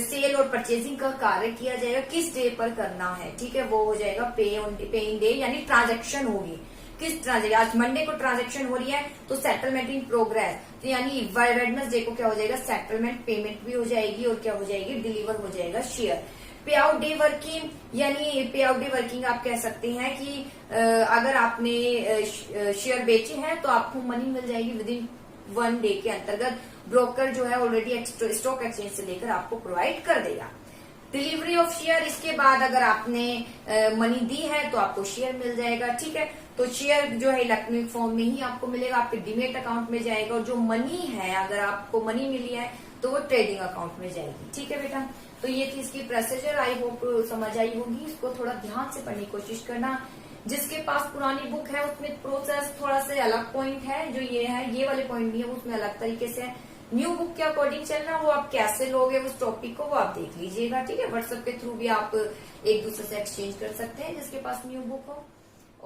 सेल और परचेजिंग का कार्य किया जाएगा, किस डे पर करना है। ठीक है, वो हो जाएगा पे इन डे, यानी ट्रांजेक्शन होगी किस ट्रांजेक्शन। आज मंडे को ट्रांजेक्शन हो रही है तो सेटलमेंट इन प्रोग्रेस, तो यानी वेडनेसडे को क्या हो जाएगा, सेटलमेंट पेमेंट भी हो जाएगी, और क्या हो जाएगी, डिलीवर हो जाएगा शेयर। पे आउट डे वर्किंग, यानी पे आउट डे वर्किंग आप कह सकते हैं कि अगर आपने शेयर बेचे हैं तो आपको मनी मिल जाएगी विद इन 1 डे के अंतर्गत। ब्रोकर जो है ऑलरेडी स्टॉक एक्सचेंज से लेकर आपको प्रोवाइड कर देगा। डिलीवरी ऑफ शेयर, इसके बाद अगर आपने मनी दी है तो आपको शेयर मिल जाएगा। ठीक है, तो शेयर जो है इलेक्ट्रॉनिक फॉर्म में ही आपको मिलेगा, आपके डीमेट अकाउंट में जाएगा, और जो मनी है, अगर आपको मनी मिली है तो वो ट्रेडिंग अकाउंट में जाएगी। ठीक है बेटा, तो ये थी इसकी प्रोसीजर। आई होप समझ आई होगी। इसको थोड़ा ध्यान से पढ़ने की कोशिश करना। जिसके पास पुरानी बुक है उसमें प्रोसेस थोड़ा से अलग पॉइंट है, जो ये है, ये वाले पॉइंट भी है, उसमें अलग तरीके से है। न्यू बुक के अकॉर्डिंग चलना, वो आप कैसे लोगे उस टॉपिक को, वो आप देख लीजिएगा। ठीक है, व्हाट्सएप के थ्रू भी आप एक दूसरे से एक्सचेंज कर सकते हैं जिसके पास न्यू बुक हो।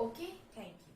Okay, thank you.